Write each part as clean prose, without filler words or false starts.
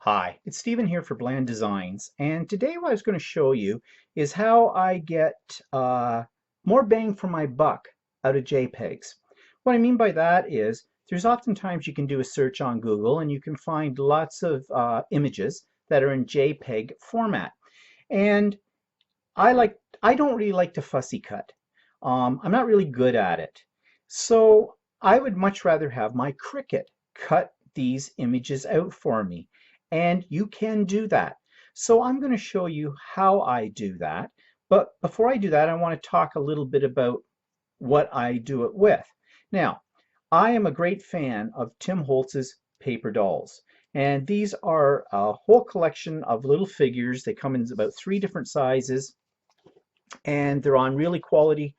Hi, it's Stephen here for Bland Designs, and today what I was going to show you is how I get more bang for my buck out of JPEGs. What I mean by that is there's oftentimes you can do a search on Google and you can find lots of images that are in JPEG format. And I don't really like to fussy cut. I'm not really good at it. So I would much rather have my Cricut cut these images out for me. And you can do that. So I'm going to show you how I do that. But before I do that, I want to talk a little bit about what I do it with. Now, I am a great fan of Tim Holtz's paper dolls. And these are a whole collection of little figures. They come in about 3 different sizes and they're on really quality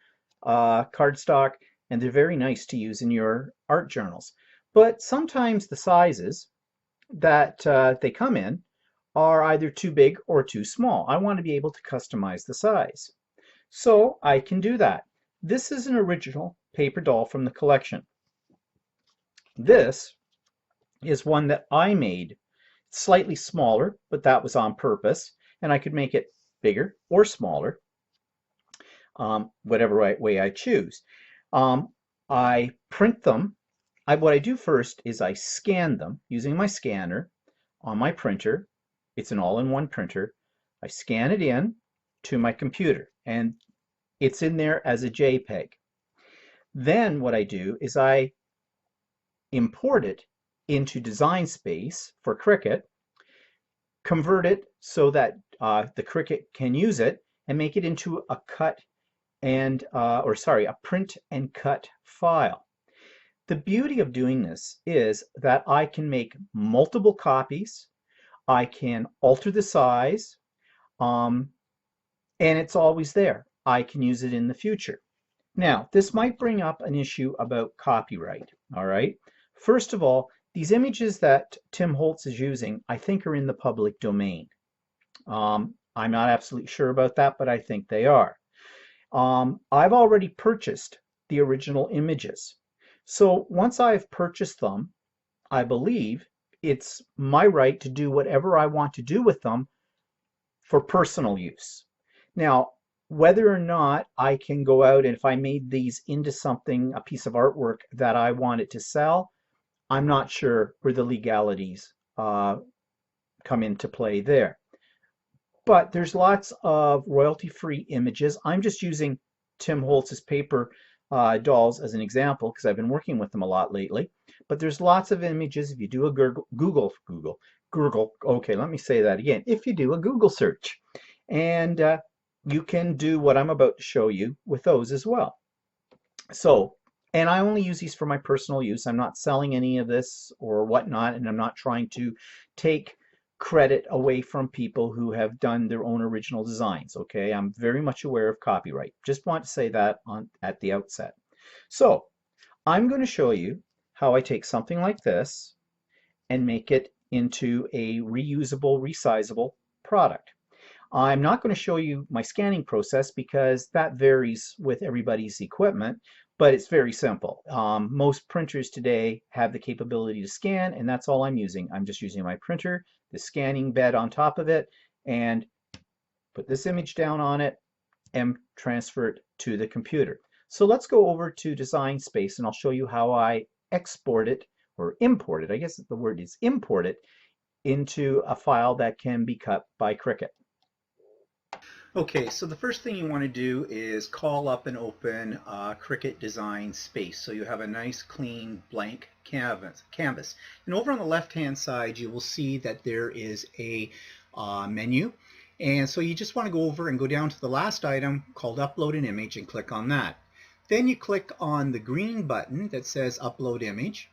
cardstock, and they're very nice to use in your art journals. But sometimes the sizes that they come in are either too big or too small. I want to be able to customize the size. So I can do that. This is an original paper doll from the collection. This is one that I made slightly smaller, but that was on purpose, and I could make it bigger or smaller, whatever way I choose. I print them. What I do first is I scan them using my scanner on my printer. It's an all-in-one printer. I scan it in to my computer, and it's in there as a JPEG. Then what I do is I import it into Design Space for Cricut, convert it so that the Cricut can use it, and make it into a a print and cut file. The beauty of doing this is that I can make multiple copies, I can alter the size, and it's always there. I can use it in the future. Now, this might bring up an issue about copyright, all right? First of all, these images that Tim Holtz is using, I think are in the public domain. I'm not absolutely sure about that, but I think they are. I've already purchased the original images. So once I've purchased them, I believe it's my right to do whatever I want to do with them for personal use. Now, whether or not I can go out and if I made these into something, a piece of artwork that I wanted to sell, I'm not sure where the legalities come into play there. But there's lots of royalty-free images. I'm just using Tim Holtz's paper dolls as an example because I've been working with them a lot lately. But there's lots of images. If you do a Google, okay, let me say that again. If you do a Google search, and you can do what I'm about to show you with those as well. So, and I only use these for my personal use. I'm not selling any of this or whatnot, and I'm not trying to take credit away from people who have done their own original designs. Okay, I'm very much aware of copyright. Just want to say that at the outset. So I'm going to show you how I take something like this and make it into a reusable, resizable product. I'm not going to show you my scanning process because that varies with everybody's equipment, but it's very simple. Most printers today have the capability to scan, and that's all I'm using. I'm just using my printer, the scanning bed on top of it, and put this image down on it and transfer it to the computer. So let's go over to Design Space, and I'll show you how I export it, or import it, I guess the word is import it, into a file that can be cut by Cricut. Okay, so the first thing you want to do is call up and open Cricut Design Space. So you have a nice clean blank canvas. And over on the left hand side you will see that there is a menu. And so you just want to go over and go down to the last item called Upload an Image and click on that. Then you click on the green button that says Upload Image.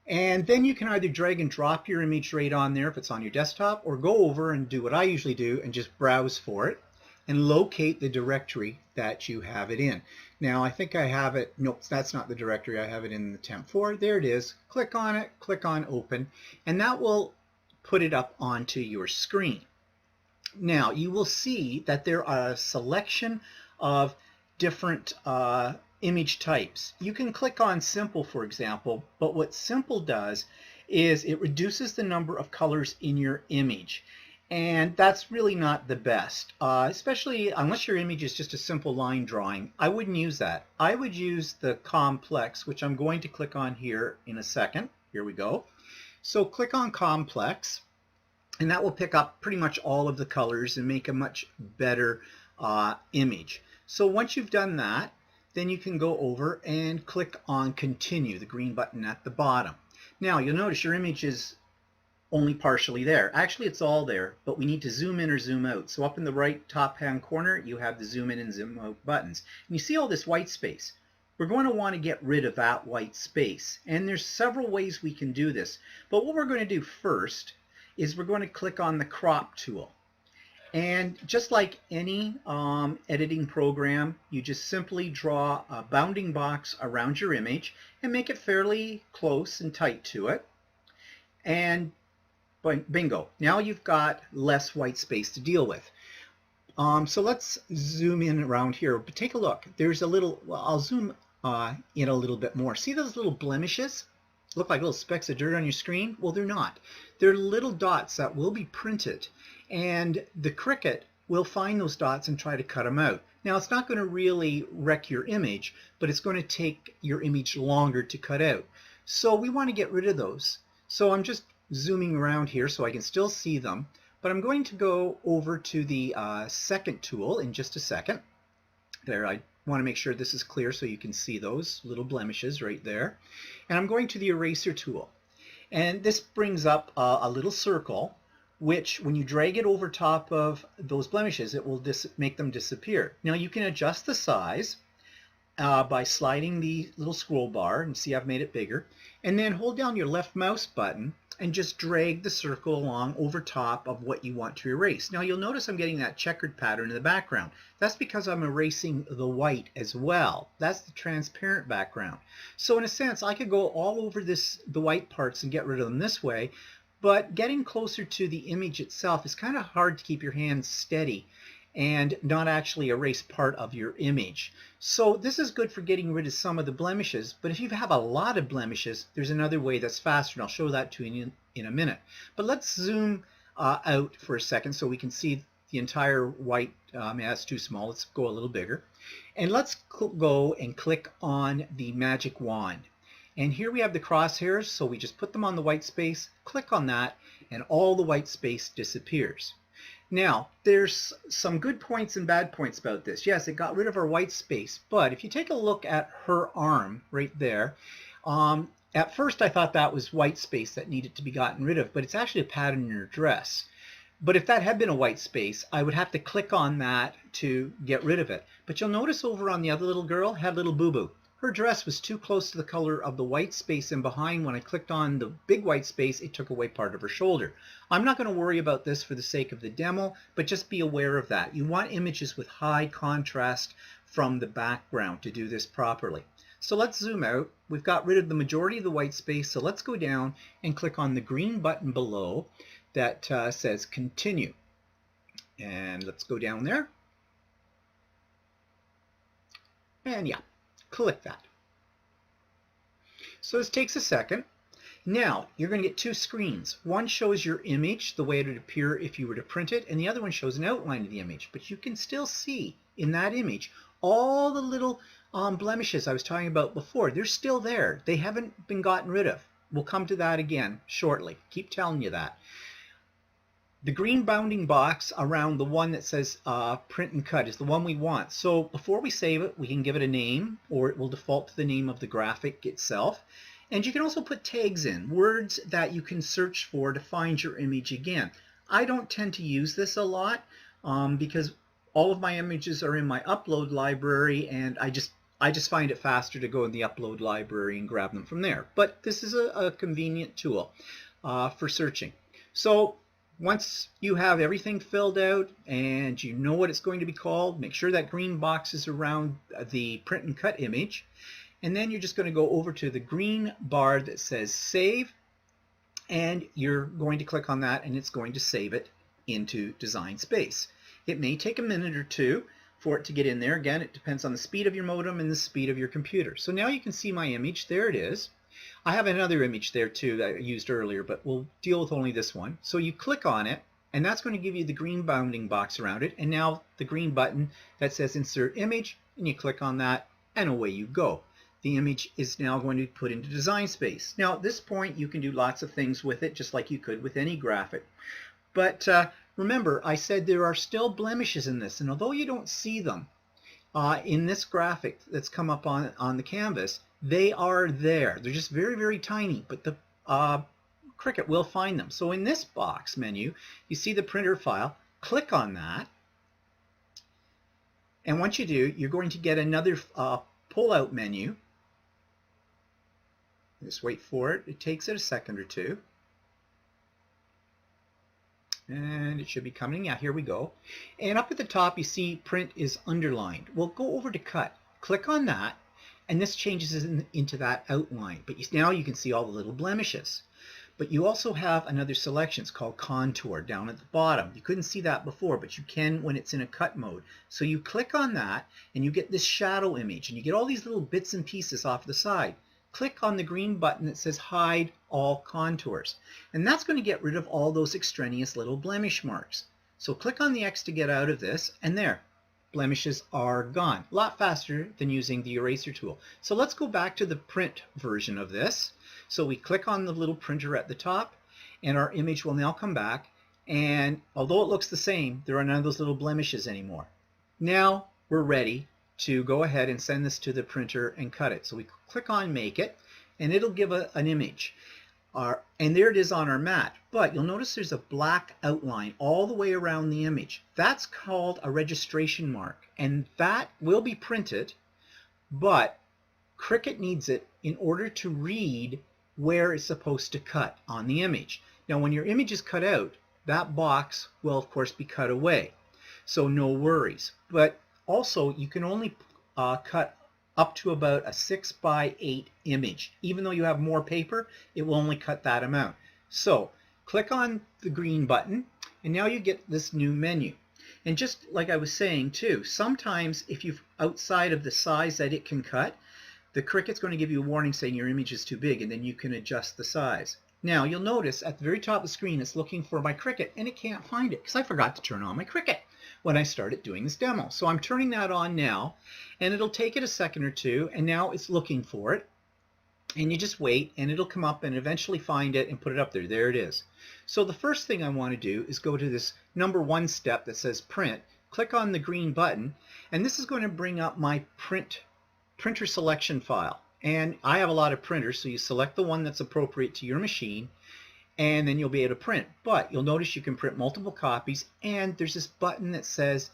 And then you can either drag and drop your image right on there if it's on your desktop, or go over and do what I usually do and just browse for it and locate the directory that you have it in. Now I think I have it, nope, that's not the directory, I have it in the temp4. There it is. Click on it, click on open, and that will put it up onto your screen. Now you will see that there are a selection of different image types. You can click on simple, for example, but what simple does is it reduces the number of colors in your image. And that's really not the best, especially unless your image is just a simple line drawing. I wouldn't use that. I would use the complex, which I'm going to click on here in a second. Here we go. So click on complex, and that will pick up pretty much all of the colors and make a much better image. So once you've done that, then you can go over and click on continue, the green button at the bottom. Now you'll notice your image is only partially there. Actually, it's all there, but we need to zoom in or zoom out. So up in the right top hand corner, you have the zoom in and zoom out buttons. And you see all this white space. We're going to want to get rid of that white space. And there's several ways we can do this. But what we're going to do first is we're going to click on the crop tool. And just like any editing program, you just simply draw a bounding box around your image and make it fairly close and tight to it. And bingo, now you've got less white space to deal with. So let's zoom in around here, but take a look. There's a little, well, I'll zoom in a little bit more. See those little blemishes? Look like little specks of dirt on your screen? Well, they're not. They're little dots that will be printed, and the Cricut will find those dots and try to cut them out. Now, it's not going to really wreck your image, but it's going to take your image longer to cut out. So we want to get rid of those. So I'm just zooming around here so I can still see them, but I'm going to go over to the second tool in just a second. There, I want to make sure this is clear so you can see those little blemishes right there. And I'm going to the eraser tool. And this brings up a little circle, which when you drag it over top of those blemishes, it will make them disappear. Now you can adjust the size by sliding the little scroll bar, and see I've made it bigger, and then hold down your left mouse button and just drag the circle along over top of what you want to erase. Now you'll notice I'm getting that checkered pattern in the background. That's because I'm erasing the white as well. That's the transparent background. So in a sense, I could go all over the white parts and get rid of them this way, but getting closer to the image itself is kind of hard to keep your hands steady and not actually erase part of your image. So this is good for getting rid of some of the blemishes, but if you have a lot of blemishes, there's another way that's faster, and I'll show that to you in a minute. But let's zoom out for a second so we can see the entire white. That's too small. Let's go a little bigger. And let's go and click on the magic wand. And here we have the crosshairs, so we just put them on the white space, click on that, and all the white space disappears. Now, there's some good points and bad points about this. Yes, it got rid of our white space, but if you take a look at her arm right there, at first I thought that was white space that needed to be gotten rid of, but it's actually a pattern in her dress. But if that had been a white space, I would have to click on that to get rid of it. But you'll notice over on the other little girl had little boo-boo. Her dress was too close to the color of the white space in behind. When I clicked on the big white space, it took away part of her shoulder. I'm not going to worry about this for the sake of the demo, but just be aware of that. You want images with high contrast from the background to do this properly. So let's zoom out. We've got rid of the majority of the white space, so let's go down and click on the green button below that says continue. And let's go down there. And yeah. Click that. So this takes a second. Now you're going to get two screens. One shows your image the way it would appear if you were to print it, and the other one shows an outline of the image. But you can still see in that image all the little blemishes I was talking about before. They're still there. They haven't been gotten rid of. We'll come to that again shortly. Keep telling you that. The green bounding box around the one that says print and cut is the one we want. So before we save it, we can give it a name, or it will default to the name of the graphic itself. And you can also put tags in, words that you can search for to find your image again. I don't tend to use this a lot because all of my images are in my upload library, and I just find it faster to go in the upload library and grab them from there. But this is a convenient tool for searching. So once you have everything filled out and you know what it's going to be called, make sure that green box is around the print and cut image. And then you're just going to go over to the green bar that says save, and you're going to click on that, and it's going to save it into Design Space. It may take a minute or two for it to get in there. Again, it depends on the speed of your modem and the speed of your computer. So now you can see my image. There it is. I have another image there too that I used earlier, but we'll deal with only this one. So you click on it, and that's going to give you the green bounding box around it, and now the green button that says insert image, and you click on that, and away you go. The image is now going to be put into design space. Now at this point you can do lots of things with it, just like you could with any graphic. But remember, I said there are still blemishes in this, and although you don't see them in this graphic that's come up on the canvas, they are there. They're just very, very tiny, but the Cricut will find them. So in this box menu, you see the printer file. Click on that, and once you do, you're going to get another pull-out menu. Just wait for it. It takes it a second or two. And it should be coming. Yeah, here we go. And up at the top, you see print is underlined. Well, go over to cut. Click on that, and this changes into that outline. But now you can see all the little blemishes. But you also have another selection. It's called contour down at the bottom. You couldn't see that before, but you can when it's in a cut mode. So you click on that, and you get this shadow image, and you get all these little bits and pieces off the side. Click on the green button that says hide all contours, and that's going to get rid of all those extraneous little blemish marks. So click on the X to get out of this, and there, blemishes are gone. A lot faster than using the eraser tool. So let's go back to the print version of this. So we click on the little printer at the top, and our image will now come back, and although it looks the same, there are none of those little blemishes anymore. Now we're ready to go ahead and send this to the printer and cut it. So we click on make it, and it'll give an image. And there it is on our mat. But you'll notice there's a black outline all the way around the image. That's called a registration mark, and that will be printed, but Cricut needs it in order to read where it's supposed to cut on the image. Now when your image is cut out, that box will of course be cut away. So no worries. But also, you can only cut up to about a 6x8 image. Even though you have more paper, it will only cut that amount. So click on the green button, and now you get this new menu. And just like I was saying too, sometimes if you're outside of the size that it can cut, the Cricut's going to give you a warning saying your image is too big, and then you can adjust the size. Now you'll notice at the very top of the screen it's looking for my Cricut, and it can't find it because I forgot to turn on my Cricut when I started doing this demo. So I'm turning that on now, and it'll take it a second or two, and now it's looking for it. And you just wait, and it'll come up and eventually find it and put it up there. There it is. So the first thing I want to do is go to this number 1 step that says print, click on the green button, and this is going to bring up my printer selection file. And I have a lot of printers, so you select the one that's appropriate to your machine, and then you'll be able to print. But you'll notice you can print multiple copies, and there's this button that says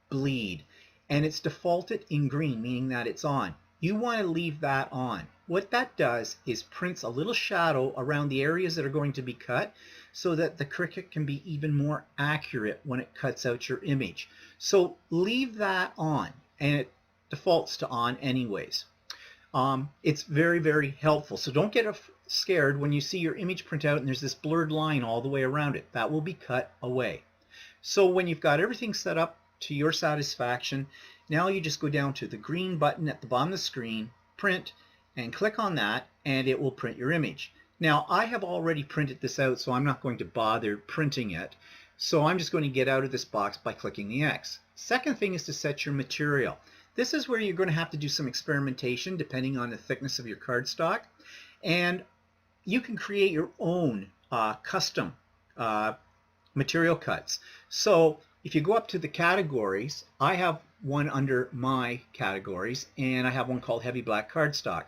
bleed, and it's defaulted in green, meaning that it's on. You want to leave that on. What that does is prints a little shadow around the areas that are going to be cut so that the Cricut can be even more accurate when it cuts out your image. So leave that on, and it defaults to on anyways. It's very, very helpful. So don't get scared when you see your image print out and there's this blurred line all the way around it. That will be cut away. So when you've got everything set up to your satisfaction, now you just go down to the green button at the bottom of the screen, print, and click on that, and it will print your image. Now I have already printed this out, so I'm not going to bother printing it. So I'm just going to get out of this box by clicking the X. Second thing is to set your material. This is where you're going to have to do some experimentation depending on the thickness of your cardstock, and you can create your own custom material cuts. So if you go up to the categories, I have one under my categories, and I have one called heavy black cardstock.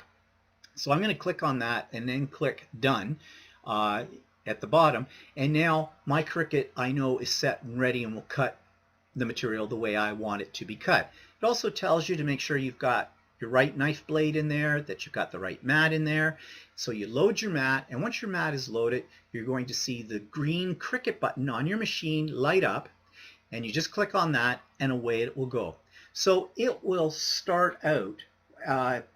So I'm going to click on that and then click done at the bottom, and now my Cricut I know is set and ready and will cut the material the way I want it to be cut. It also tells you to make sure you've got your right knife blade in there, that you've got the right mat in there. So you load your mat, and once your mat is loaded, you're going to see the green Cricut button on your machine light up, and you just click on that, and away it will go. So it will start out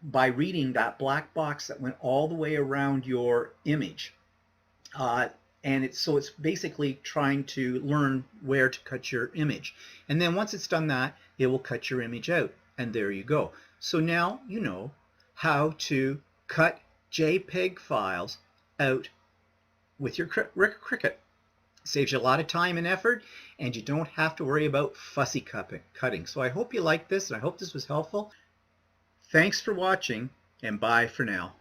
by reading that black box that went all the way around your image. And it's basically trying to learn where to cut your image. And then once it's done that, it will cut your image out. And there you go. So now you know how to cut JPEG files out with your Cricut. Saves you a lot of time and effort, and you don't have to worry about fussy cutting. So I hope you liked this, and I hope this was helpful. Thanks for watching, and bye for now.